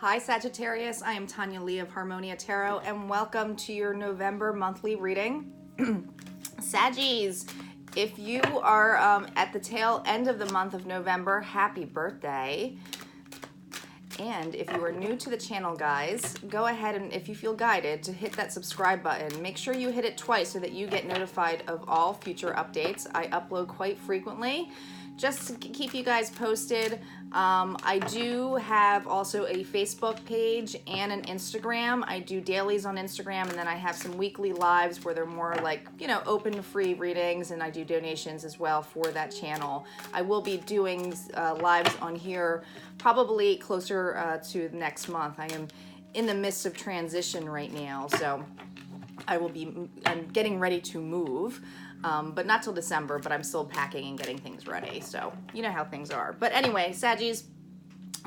Hi Sagittarius, I am Tanya Lee of Harmonia Tarot, and welcome to your November monthly reading. Saggies, if you are at the tail end of the month of November, happy birthday. And if you are new to the channel, guys, go ahead and, if you feel guided, to hit that subscribe button. Make sure you hit it twice so that you get notified of all future updates. I upload quite frequently, just to keep you guys posted. I do have also a Facebook page and an Instagram. I do dailies on Instagram, and then I have some weekly lives where they're more like, you know, open free readings, and I do donations as well for that channel. I will be doing lives on here probably closer to next month. I am in the midst of transition right now, so I'm getting ready to move. But not till December, but I'm still packing and getting things ready. So you know how things are. But anyway, Saggies,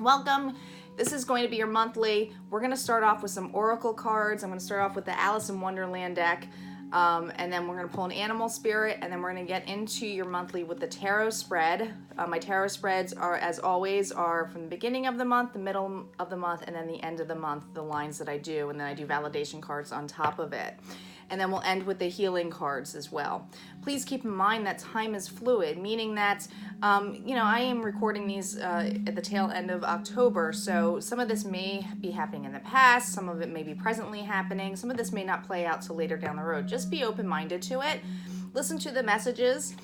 welcome. This is going to be your monthly. We're going to start off with some oracle cards. I'm going to start off with the Alice in Wonderland deck. And then we're going to pull an animal spirit, and then we're going to get into your monthly with the tarot spread. My tarot spreads are, as always, are from the beginning of the month, the middle of the month, and then the end of the month, the lines that I do. And then I do validation cards on top of it. And then we'll end with the healing cards as well. Please keep in mind that time is fluid, meaning that, you know, I am recording these at the tail end of October, so some of this may be happening in the past, some of it may be presently happening, some of this may not play out till later down the road. Just be open-minded to it, listen to the messages,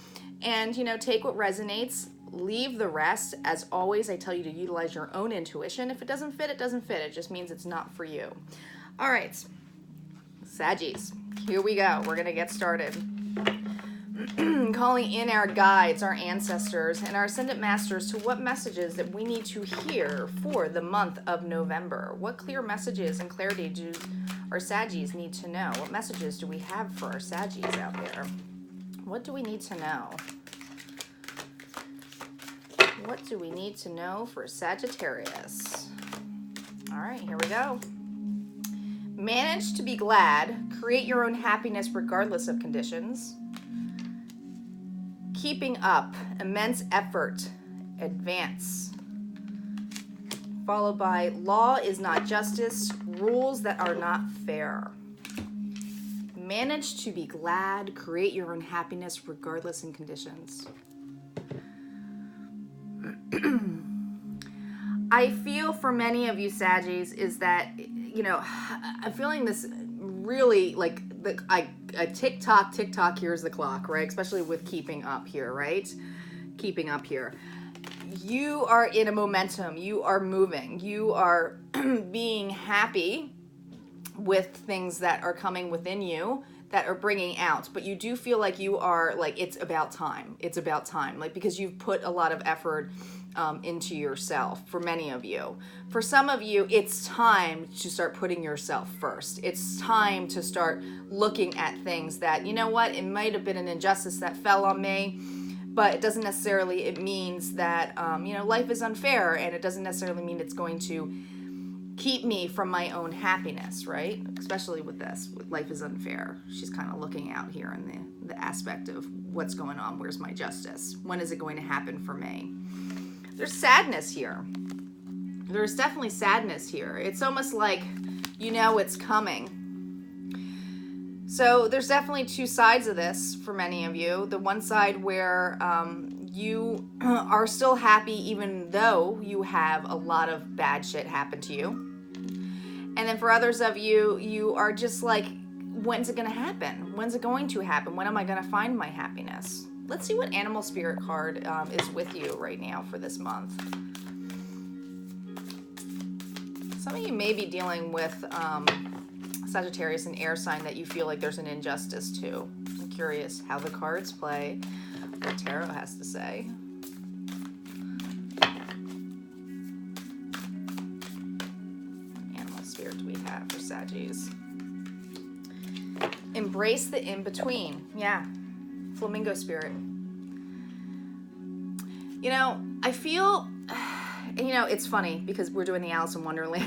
and, you know, take what resonates, leave the rest. As always, I tell you to utilize your own intuition. If it doesn't fit, it doesn't fit. It just means it's not for you. All right, Saggies. Here we go. We're going to get started. Calling in our guides, our ancestors, and our ascendant masters to what messages that we need to hear for the month of November. What clear messages and clarity do our Saggies need to know? What messages do we have for our Saggies out there? What do we need to know? What do we need to know for Sagittarius? All right, here we go. Manage to be glad, create your own happiness regardless of conditions. Keeping up, immense effort, advance. Followed by law is not justice, rules that are not fair. Manage to be glad, create your own happiness regardless of conditions. I feel for many of you Saggies is that, you know, I'm feeling this really like a tick-tock, here's the clock, right? Especially with keeping up here, right? Keeping up here. You are in a momentum. You are moving. You are being happy with things that are coming within you that are bringing out. But you do feel like you are, like, it's about time. It's about time. Like, because you've put a lot of effort into yourself, for many of you. For some of you, it's time to start putting yourself first. It's time to start looking at things that, you know what, it might have been an injustice that fell on me, but it doesn't necessarily, it means that, you know, life is unfair, and it doesn't necessarily mean it's going to keep me from my own happiness, right? Especially with this, life is unfair. She's kind of looking out here in the aspect of what's going on. Where's my justice? When is it going to happen for me? There's sadness here. There's definitely sadness here. It's almost like, you know, it's coming. So there's definitely two sides of this for many of you. The one side where you are still happy even though you have a lot of bad shit happen to you. And then for others of you, you are just like, when's it going to happen? When's it going to happen? When am I going to find my happiness? Let's see what animal spirit card is with you right now for this month. Some of you may be dealing with Sagittarius, an air sign that you feel like there's an injustice to. I'm curious how the cards play, what tarot has to say. What animal spirit do we have for Saggies? Embrace the in-between. Yeah. Flamingo spirit. You know, I feel, you know, it's funny because we're doing the Alice in Wonderland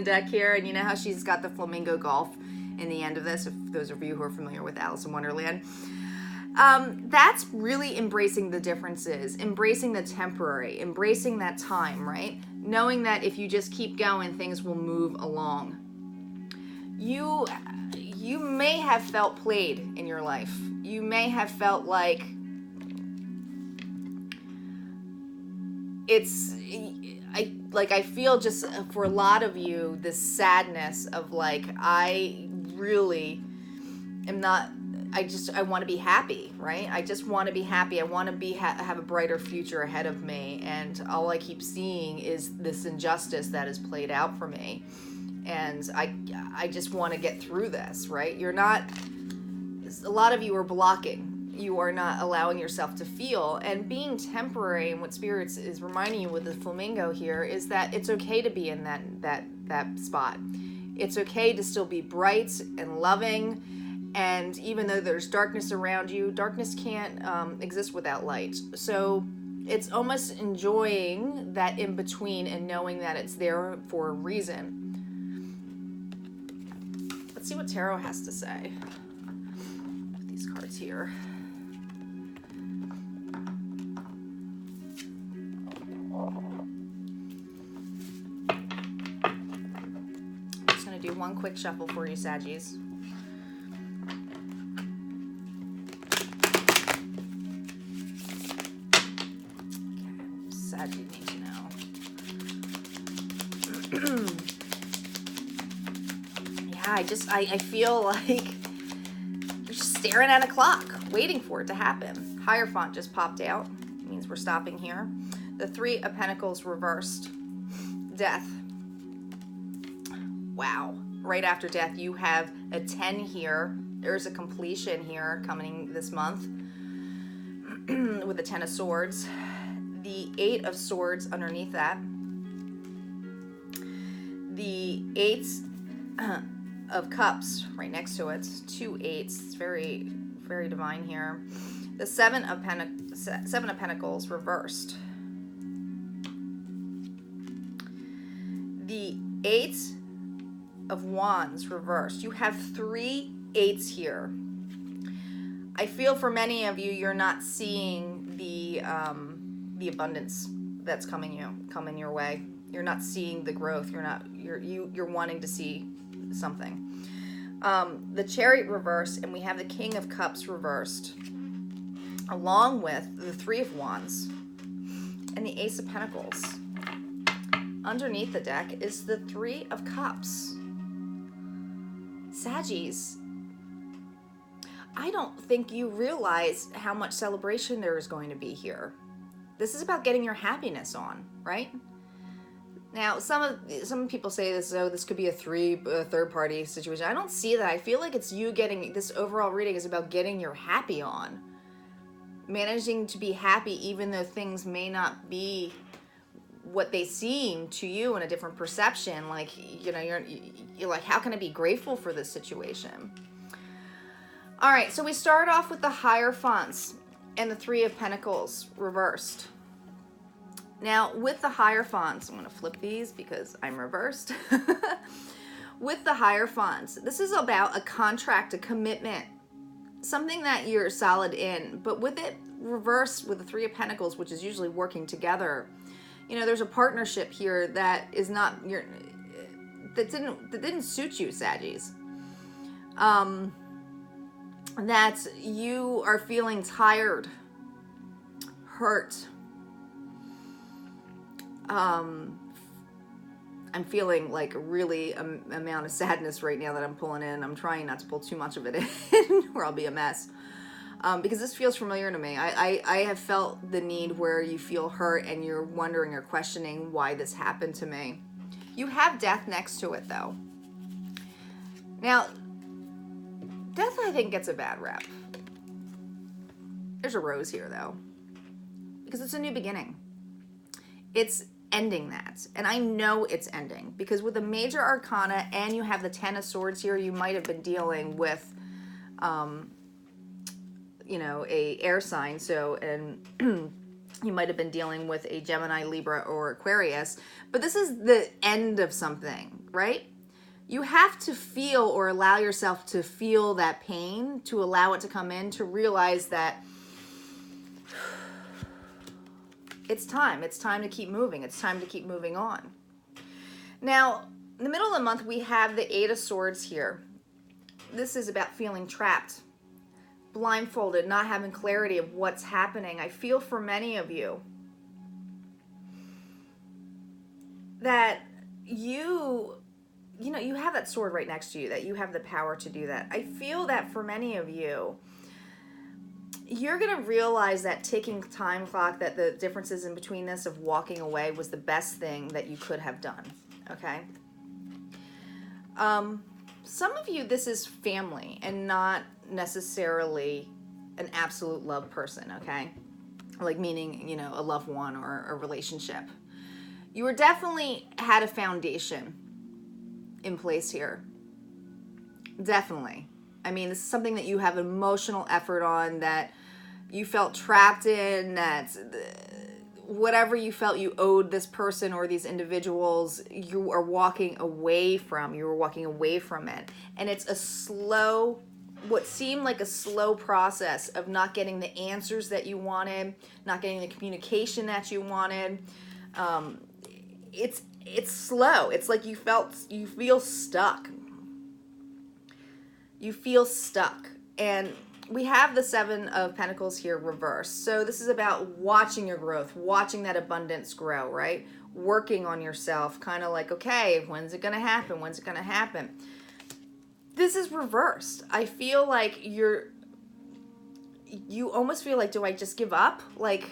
deck here, and you know how she's got the flamingo golf in the end of this, if those of you who are familiar with Alice in Wonderland. That's really embracing the differences, embracing the temporary, embracing that time, right? knowing that if you just keep going, things will move along. You may have felt played in your life. You may have felt like I feel just for a lot of you this sadness of like, I really am not, I want to be happy, right? I just want to be happy. I want to have a brighter future ahead of me, and all I keep seeing is this injustice that is played out for me, and I just want to get through this, right? You're not, a lot of you are blocking. You are not allowing yourself to feel, and being temporary, and what Spirits is reminding you with the flamingo here is that it's okay to be in that spot. It's okay to still be bright and loving, and even though there's darkness around you, darkness can't exist without light. So it's almost enjoying that in between and knowing that it's there for a reason. Let's see what Tarot has to say with these cards here. Do one quick shuffle for you, Saggies. Okay, Saggy needs to know. Yeah, I feel like you're just staring at a clock, waiting for it to happen. Hierophant just popped out. It means we're stopping here. The Three of Pentacles reversed. Death. Wow. Right after Death, you have a 10 here. There's a completion here coming this month with the 10 of Swords. The 8 of Swords underneath that. The 8 of Cups right next to it. 2 8s. It's very, very divine here. The 7 of Pentacles reversed. The 8 of Wands reversed. You have 3 8s here. I feel for many of you, you're not seeing the abundance that's coming your way. You're not seeing the growth. You're wanting to see something. The Chariot reversed, and we have the King of Cups reversed, along with the 3 of Wands and the Ace of Pentacles. Underneath the deck is the 3 of Cups. Saggies, I don't think you realize how much celebration there is going to be here. This is about getting your happiness on, right? Now, some people say this, oh, this could be a third party situation. I don't see that. I feel like it's you getting, this overall reading is about getting your happy on. Managing to be happy even though things may not be what they seem to you in a different perception. Like, you know, you're like, how can I be grateful for this situation? All right, so we start off with the Hierophants and the 3 of Pentacles reversed. Now, with the Hierophants, I'm going to flip these because I'm reversed. With the Hierophants, this is about a contract, a commitment, something that you're solid in. But with it reversed with the 3 of Pentacles, which is usually working together, you know, there's a partnership here that is not your, that didn't suit you, Saggies. That you are feeling tired, hurt. I'm feeling like a really amount of sadness right now that I'm pulling in. I'm trying not to pull too much of it in or I'll be a mess. Because this feels familiar to me. I have felt the need where you feel hurt and you're wondering or questioning why this happened to me. You have Death next to it, though. Now, Death, I think, gets a bad rep. There's a rose here, though, because it's a new beginning. It's ending that, and I know it's ending because with the Major Arcana and you have the 10 of Swords here, you might have been dealing with you know, a air sign, so, and you might have been dealing with a Gemini, Libra, or Aquarius, but this is the end of something, right? You have to feel or allow yourself to feel that pain, to allow it to come in, to realize that It's time. It's time to keep moving. It's time to keep moving on. Now, in the middle of the month, we have the Eight of Swords here. This is about feeling trapped, blindfolded, not having clarity of what's happening. I feel for many of you that you have that sword right next to you, that you have the power to do that. I feel that for many of you, you're going to realize that ticking time clock, that the differences in between this of walking away was the best thing that you could have done. Okay? Some of you, this is family and not necessarily an absolute love person, okay? Like meaning, a loved one or a relationship. You were definitely had a foundation in place here. Definitely. I mean, this is something that you have emotional effort on, that you felt trapped in, that whatever you felt you owed this person or these individuals, you were walking away from it. And it's what seemed like a slow process of not getting the answers that you wanted, not getting the communication that you wanted. It's slow. It's like you feel stuck. You feel stuck. And we have the Seven of Pentacles here reversed. So this is about watching your growth, watching that abundance grow, right? Working on yourself, kind of like, okay, when's it going to happen? When's it going to happen? This is reversed. I feel like you almost feel like, do I just give up? Like,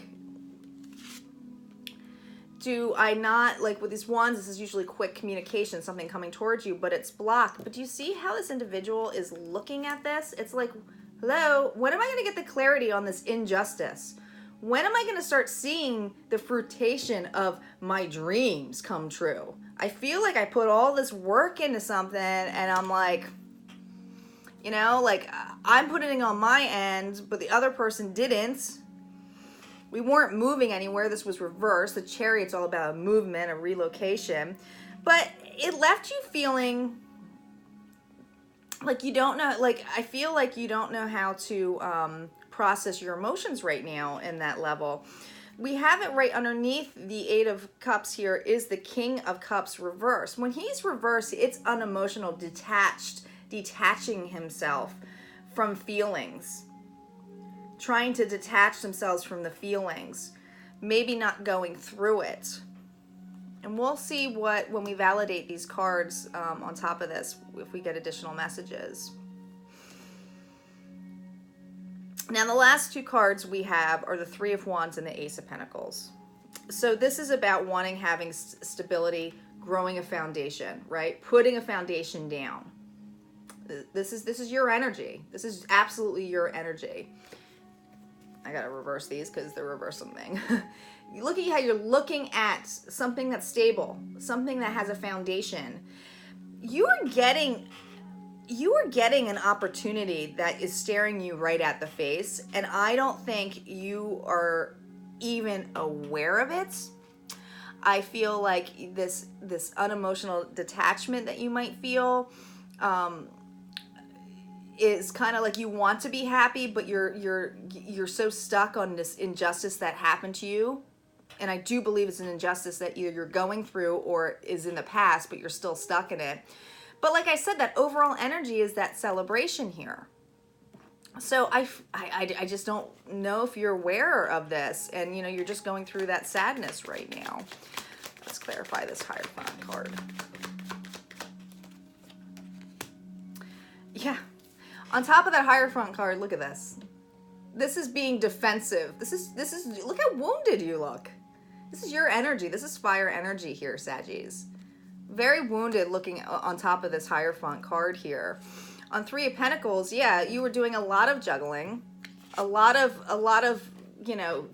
do I not, like with these wands, this is usually quick communication, something coming towards you, but it's blocked. But do you see how this individual is looking at this? It's like, hello, when am I going to get the clarity on this injustice? When am I going to start seeing the fruition of my dreams come true? I feel like I put all this work into something and I'm like, I'm putting it on my end, but the other person didn't. We weren't moving anywhere. This was reversed. The Chariot's all about a movement, a relocation. But it left you feeling like you don't know, I feel like you don't know how to process your emotions right now in that level. We have it right underneath the Eight of Cups here is the King of Cups reversed. When he's reversed, it's unemotional, detaching himself from feelings, trying to detach themselves from the feelings, maybe not going through it. And we'll see when we validate these cards on top of this, if we get additional messages. Now, the last two cards we have are the Three of Wands and the Ace of Pentacles. So this is about having stability, growing a foundation, right? Putting a foundation down. This is your energy. This is absolutely your energy. I gotta reverse these because they're reverse something. Look at how you're looking at something that's stable, something that has a foundation. You are getting an opportunity that is staring you right at the face, and I don't think you are even aware of it. I feel like this unemotional detachment that you might feel is kind of like you want to be happy, but you're so stuck on this injustice that happened to you. And I do believe it's an injustice that either you're going through or is in the past, but you're still stuck in it. But like I said, that overall energy is that celebration here. So I just don't know if you're aware of this, and you're just going through that sadness right now. Let's clarify this Hierophant card. Yeah. On top of that Hierophant card, look at this. This is being defensive. This is look how wounded you look. This is your energy. This is fire energy here, Saggies. Very wounded looking on top of this Hierophant card here. On Three of Pentacles, yeah, you were doing a lot of juggling, a lot of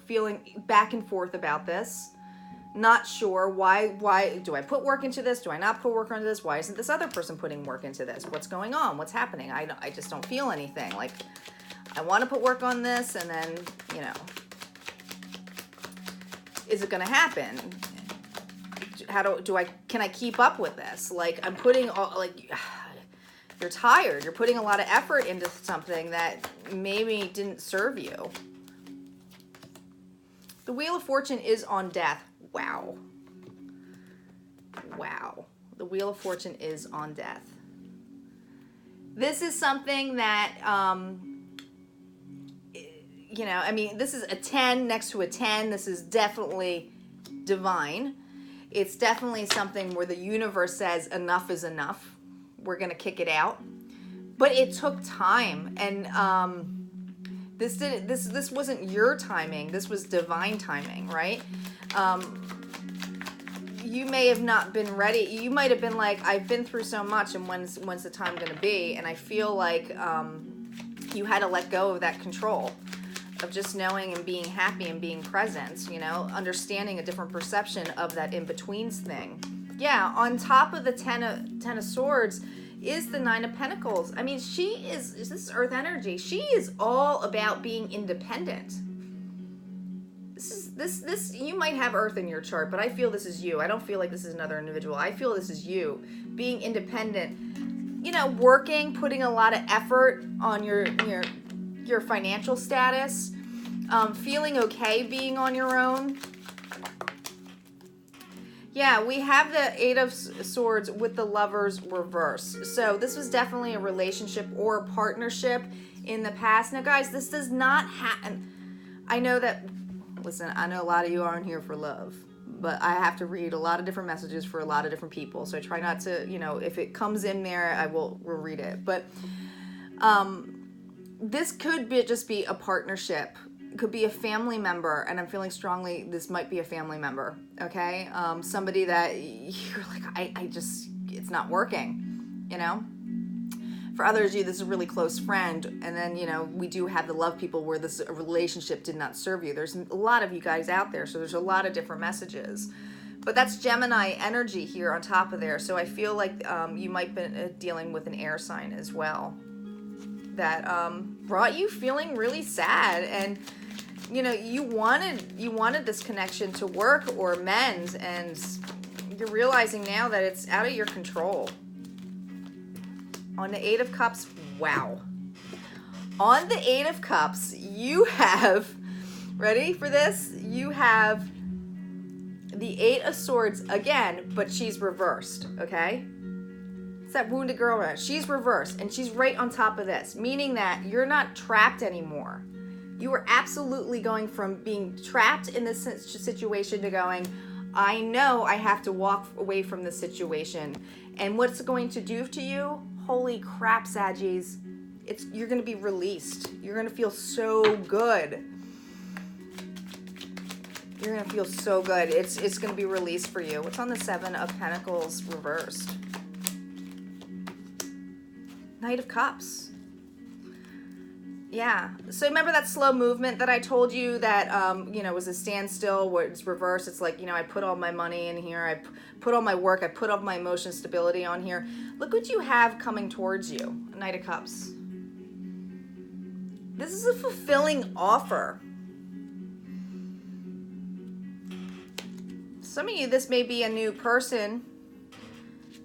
feeling back and forth about this. Not sure why do I put work into this? Do I not put work into this? Why isn't this other person putting work into this? What's going on? What's happening? I just don't feel anything. Like, I want to put work on this, and then, is it going to happen? Can I keep up with this? Like, I'm putting you're tired. You're putting a lot of effort into something that maybe didn't serve you. The The Wheel of Fortune is on death. Wow. Wow. The Wheel of Fortune is on death. This is something that, you know, I mean, this is a 10 next to a 10. This is definitely divine. It's definitely something where the universe says enough is enough. We're going to kick it out. But it took time, and this wasn't your timing. This was divine timing, right? You may have not been ready. You might have been like, I've been through so much, and when's the time going to be? And I feel like you had to let go of that control of just knowing and being happy and being present, you know, understanding a different perception of that in-betweens thing. Yeah, on top of the Ten of Swords is the Nine of Pentacles. I mean, this is Earth energy. She is all about being independent. This you might have Earth in your chart, but I feel this is you. I don't feel like this is another individual. I feel this is you being independent. You know, working, putting a lot of effort on your financial status, feeling okay being on your own. Yeah, we have the Eight of Swords with the Lovers reverse. So this was definitely a relationship or a partnership in the past. Now, guys, this does not happen. I know that, listen, I know a lot of you aren't here for love, but I have to read a lot of different messages for a lot of different people. So I try not to, you know, if it comes in there, I will read it. But this could just be a partnership. It could be a family member, and I'm feeling strongly this might be a family member, okay? Somebody that you're like, I just, it's not working, you know? For others of you, this is a really close friend, and then, you know, we do have the love people where this relationship did not serve you. There's a lot of you guys out there, so there's a lot of different messages. But that's Gemini energy here on top of there, so I feel like you might be dealing with an air sign as well that brought you feeling really sad, and you know, you wanted this connection to work or mend, and you're realizing now that it's out of your control. On the Eight of Cups, wow. On the Eight of Cups, you have, ready for this? You have the Eight of Swords again, but she's reversed, okay? It's that wounded girl. She's reversed, and she's right on top of this, meaning that you're not trapped anymore. You are absolutely going from being trapped in this situation to going, I know I have to walk away from this situation. And what's it going to do to you? Holy crap, Saggies. You're going to be released. You're going to feel so good. You're going to feel so good. It's going to be released for you. What's on the Seven of Pentacles reversed? Knight of Cups. Yeah. So remember that slow movement that I told you that, you know, was a standstill where it's reversed. It's like, you know, I put all my money in here. I put all my work. I put all my emotion stability on here. Look what you have coming towards you. Knight of Cups. This is a fulfilling offer. Some of you, this may be a new person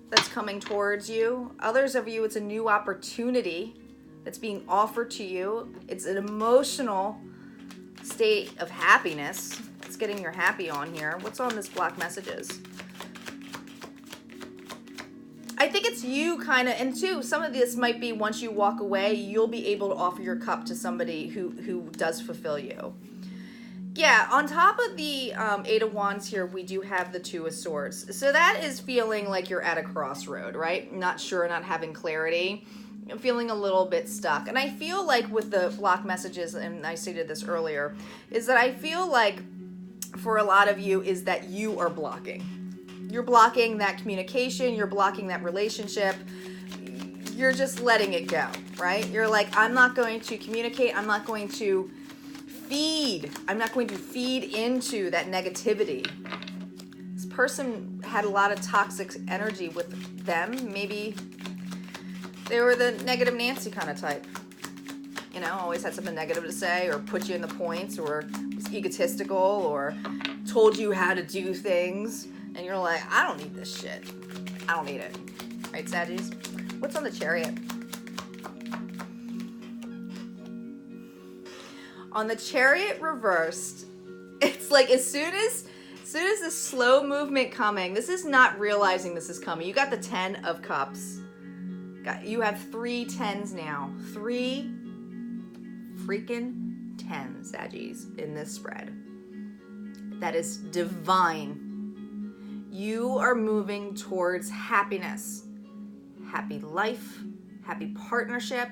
that's coming towards you. Others of you, it's a new opportunity that's being offered to you. It's an emotional state of happiness. It's getting your happy on here. What's on this block messages? I think it's you kind of, and too, some of this might be once you walk away, you'll be able to offer your cup to somebody who does fulfill you. Yeah, on top of the Eight of Wands here, we do have the Two of Swords. So that is feeling like you're at a crossroad, right? Not sure, not having clarity. Feeling a little bit stuck. And I feel like with the block messages, and I stated this earlier, is that I feel like for a lot of you is that you are blocking. You're blocking that communication. You're blocking that relationship. You're just letting it go, right? You're like, I'm not going to communicate. I'm not going to feed. I'm not going to feed into that negativity. This person had a lot of toxic energy with them. Maybe they were the negative Nancy kind of type. You know, always had something negative to say or put you in the points or was egotistical or told you how to do things. And you're like, I don't need this shit. I don't need it. Right, Saggies? What's on the Chariot? On the Chariot reversed, It's like as soon as the slow movement coming, this is not realizing this is coming. You got the 10 of Cups. You have 3 10s now. 3 freaking 10s, Saggies, in this spread. That is divine. You are moving towards happiness. Happy life, happy partnership,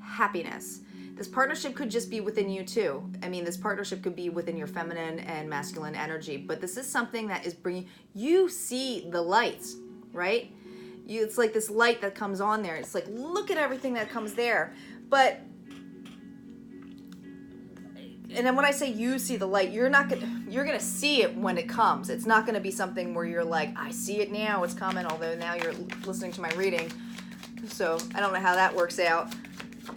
happiness. This partnership could just be within you too. I mean, this partnership could be within your feminine and masculine energy, but this is something that is bringing, you see the lights, right? It's like this light that comes on there. It's like, look at everything that comes there. But, and then when I say you see the light, you're gonna see it when it comes. It's not gonna be something where you're like, I see it now, it's coming, although now you're listening to my reading. So I don't know how that works out.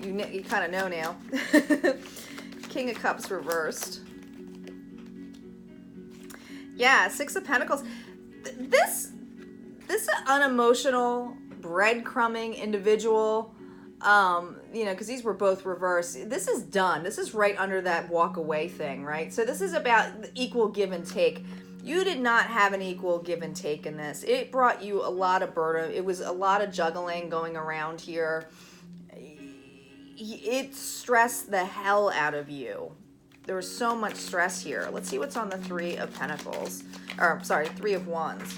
You kind of know now. King of Cups reversed. Yeah, 6 of Pentacles. This unemotional, breadcrumbing individual, you know, because these were both reversed. This is done. This is right under that walk away thing, right? So this is about equal give and take. You did not have an equal give and take in this. It brought you a lot of burden. It was a lot of juggling going around here. It stressed the hell out of you. There was so much stress here. Let's see what's on the 3 of Pentacles. Or, sorry, 3 of Wands.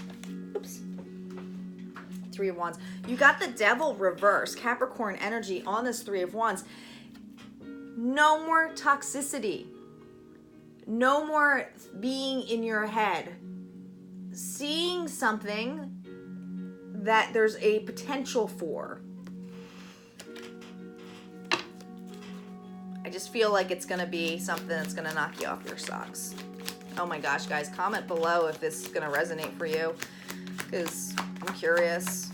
Oops. 3 of Wands. You got the Devil reverse, Capricorn energy on this 3 of Wands. No more toxicity. No more being in your head. Seeing something that there's a potential for. I just feel like it's going to be something that's going to knock you off your socks. Oh my gosh, guys, comment below if this is going to resonate for you, because I'm curious.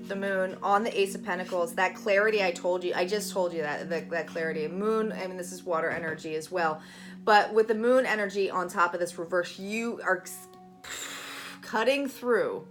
The Moon on the Ace of Pentacles, that clarity I told you, I just told you that clarity. Moon, I mean, this is water energy as well. But with the Moon energy on top of this reverse, you are cutting through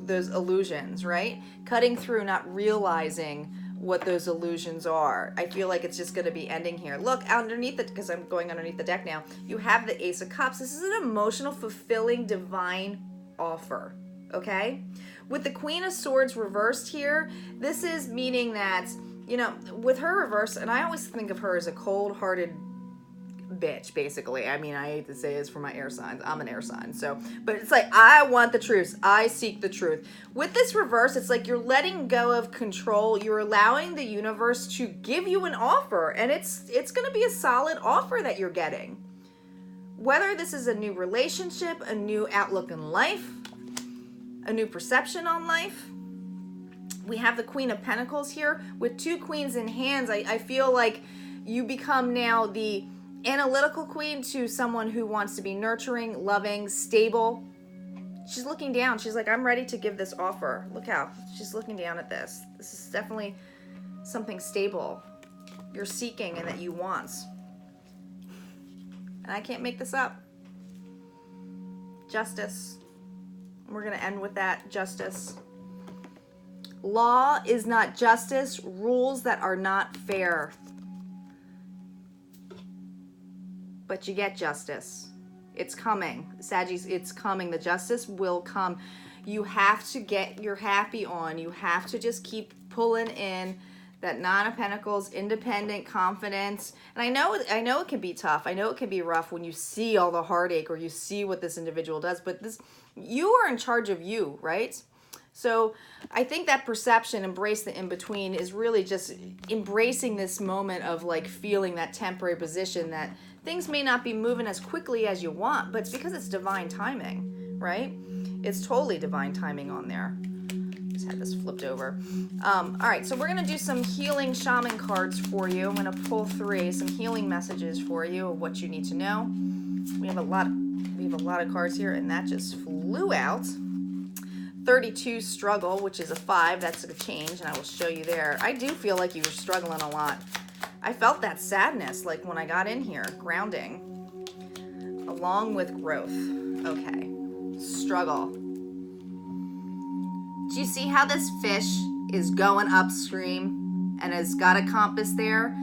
those illusions, right? Cutting through, not realizing what those illusions are. I feel like it's just going to be ending here. Look, underneath it, because I'm going underneath the deck now, you have the Ace of Cups. This is an emotional, fulfilling, divine offer, okay? With the Queen of Swords reversed here, this is meaning that, you know, with her reverse, and I always think of her as a cold-hearted bitch, basically. I mean, I hate to say this for my air signs. I'm an air sign. So, but it's like, I want the truth. I seek the truth. With this reverse, it's like you're letting go of control. You're allowing the universe to give you an offer, and it's going to be a solid offer that you're getting. Whether this is a new relationship, a new outlook in life, a new perception on life. We have the Queen of Pentacles here with 2 queens in hands. I feel like you become now the analytical queen to someone who wants to be nurturing, loving, stable. She's looking down. She's like, I'm ready to give this offer. Look how she's looking down at this. This is definitely something stable you're seeking and that you want. And I can't make this up. Justice. We're going to end with that. Justice. Law is not justice. Rules that are not fair. But you get justice. It's coming. Saggies, it's coming. The justice will come. You have to get your happy on. You have to just keep pulling in that Nine of Pentacles, independent, confidence. And I know it can be tough. I know it can be rough when you see all the heartache or you see what this individual does. But you are in charge of you, right? So I think that perception, embrace the in-between, is really just embracing this moment of like feeling that temporary position that things may not be moving as quickly as you want, but it's because it's divine timing, right? It's totally divine timing on there. Just had this flipped over. All right, so we're going to do some healing shaman cards for you. I'm going to pull 3, some healing messages for you of what you need to know. We have a lot of cards here, and that just flew out. 32 struggle, which is a 5. That's a change, and I will show you there. I do feel like you were struggling a lot. I felt that sadness, like when I got in here, grounding, along with growth. Okay, struggle. Do you see how this fish is going upstream and has got a compass there?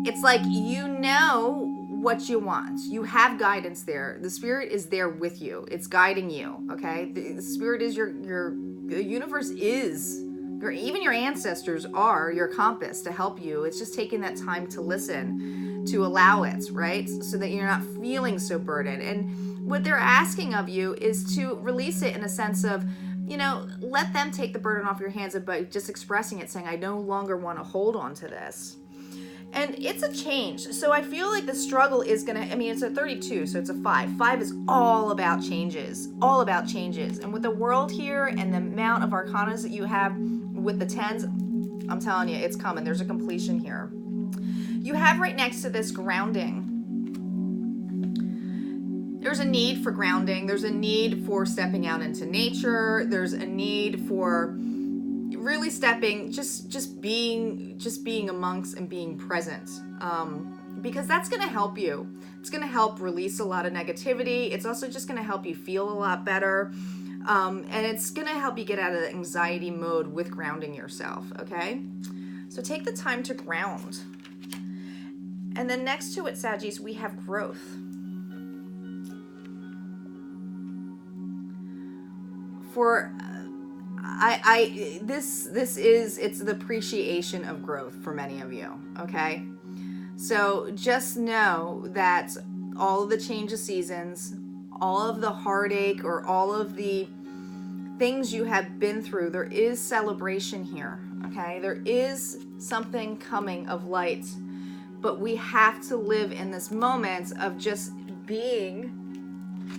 it's like you know what you want. You have guidance there. The spirit is there with you. It's guiding you, okay? The spirit is the universe is, even your ancestors are your compass to help you. It's just taking that time to listen, to allow it, right? So that you're not feeling so burdened. And what they're asking of you is to release it in a sense of, you know, let them take the burden off your hands by just expressing it, saying, I no longer want to hold on to this. And it's a change. So I feel like the struggle is going to, I mean, it's a 32, so it's a 5. 5 is all about changes, all about changes. And with the world here and the amount of arcanas that you have with the 10s, I'm telling you, it's coming. There's a completion here. You have right next to this grounding. There's a need for grounding. There's a need for stepping out into nature. There's a need for really stepping, just being amongst and being present, because that's going to help you. It's going to help release a lot of negativity. It's also just going to help you feel a lot better, and it's going to help you get out of the anxiety mode with grounding yourself. Okay, so take the time to ground. And then next to it, Saggies, we have growth. For it's the appreciation of growth for many of you, okay? So just know that all of the change of seasons, all of the heartache, or all of the things you have been through, there is celebration here, okay? There is something coming of light, but we have to live in this moment of just being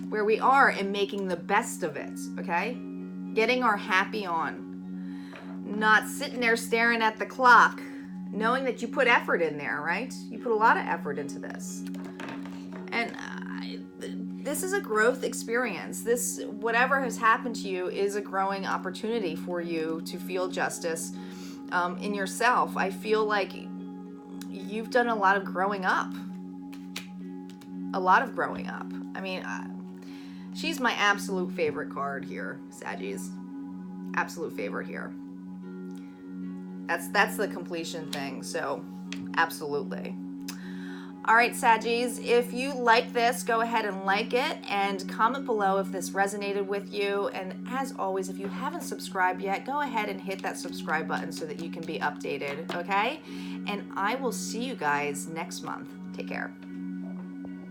where we are and making the best of it, okay? Getting our happy on, not sitting there staring at the clock, knowing that you put effort in there, right? You put a lot of effort into this. And this is a growth experience. This, whatever has happened to you, is a growing opportunity for you to feel justice in yourself. I feel like you've done a lot of growing up. A lot of growing up. I mean, she's my absolute favorite card here, Saggies. Absolute favorite here. That's the completion thing, so absolutely. All right, Saggies, if you like this, go ahead and like it and comment below if this resonated with you. And as always, if you haven't subscribed yet, go ahead and hit that subscribe button so that you can be updated, okay? And I will see you guys next month. Take care.